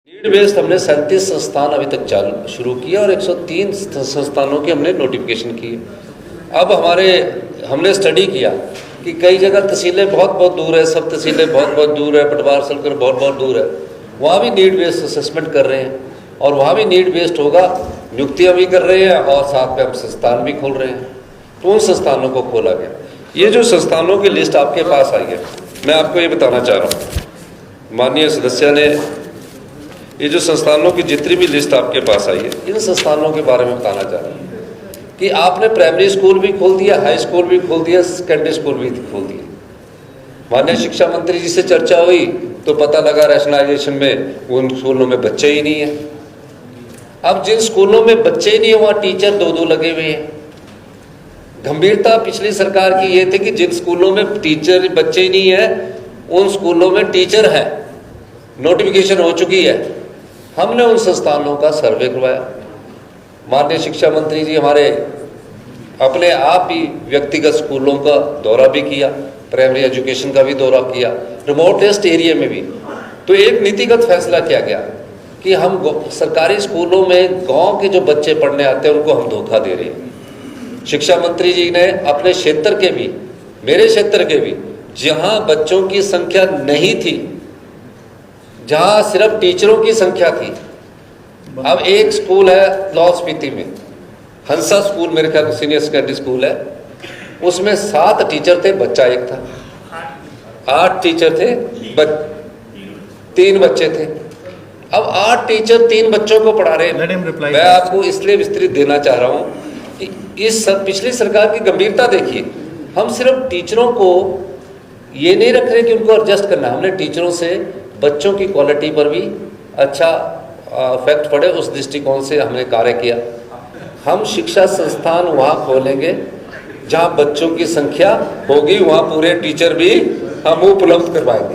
Need based हमने 37 संस्थान अभी तक चालू शुरू किए और 103 संस्थानों की हमने नोटिफिकेशन की। अब हमने स्टडी किया कि कई जगह तहसीलें बहुत दूर है, सब तहसीलें बहुत दूर है, पटवार सलकर बहुत दूर है, वहाँ भी नीड बेस्ड असेसमेंट कर रहे हैं और वहाँ भी नीड बेस्ड होगा। नियुक्तियाँ भी कर रहे हैं और साथ में हम संस्थान भी खोल रहे हैं। तो उन संस्थानों को खोला गया। ये जो संस्थानों की लिस्ट आपके पास आई है, मैं आपको ये बताना चाह रहा हूँ, माननीय सदस्य ने ये जो संस्थानों की जितनी भी लिस्ट आपके पास आई है, इन संस्थानों के बारे में बताना चाह रहा हूँ कि आपने प्राइमरी स्कूल भी खोल दिया, हाई स्कूल भी खोल दिया, सेकेंडरी स्कूल भी खोल दिया। माननीय शिक्षा मंत्री जी से चर्चा हुई तो पता लगा रैशनलाइजेशन में उन स्कूलों में बच्चे ही नहीं है। अब जिन स्कूलों में बच्चे ही नहीं है वहाँ टीचर दो लगे हुए हैं। गंभीरता पिछली सरकार की ये थी कि जिन स्कूलों में टीचर बच्चे ही नहीं है उन स्कूलों में टीचर है, नोटिफिकेशन हो चुकी है। हमने उन संस्थानों का सर्वे करवाया। माननीय शिक्षा मंत्री जी हमारे अपने आप ही व्यक्तिगत स्कूलों का दौरा भी किया, प्राइमरी एजुकेशन का भी दौरा किया, रिमोटेस्ट एरिया में भी। तो एक नीतिगत फैसला किया गया कि हम सरकारी स्कूलों में गांव के जो बच्चे पढ़ने आते हैं उनको हम धोखा दे रहे हैं। शिक्षा मंत्री जी ने अपने क्षेत्र के भी, मेरे क्षेत्र के भी, जहां बच्चों की संख्या नहीं थी, जहां सिर्फ टीचरों की संख्या थी। अब एक स्कूल है लाहौल स्पीति में, हंसा स्कूल, मेरे ख्याल सीनियर सेकेंडरी स्कूल है, उसमें 7 टीचर थे, बच्चा एक था। 8 टीचर थे, 3 बच्चे थे। अब 8 टीचर 3 बच्चों को पढ़ा रहे हैं। मैं आपको इसलिए विस्तृत देना चाह रहा हूं कि इस पिछली सरकार की गंभीरता देखिए। हम सिर्फ टीचरों को ये नहीं रख रहे कि उनको एडजस्ट करना, हमने टीचरों से बच्चों की क्वालिटी पर भी अच्छा इफेक्ट पड़े, उस दृष्टिकोण से हमने कार्य किया। हम शिक्षा संस्थान वहाँ खोलेंगे जहाँ बच्चों की संख्या होगी, वहाँ पूरे टीचर भी हम उपलब्ध करवाएंगे।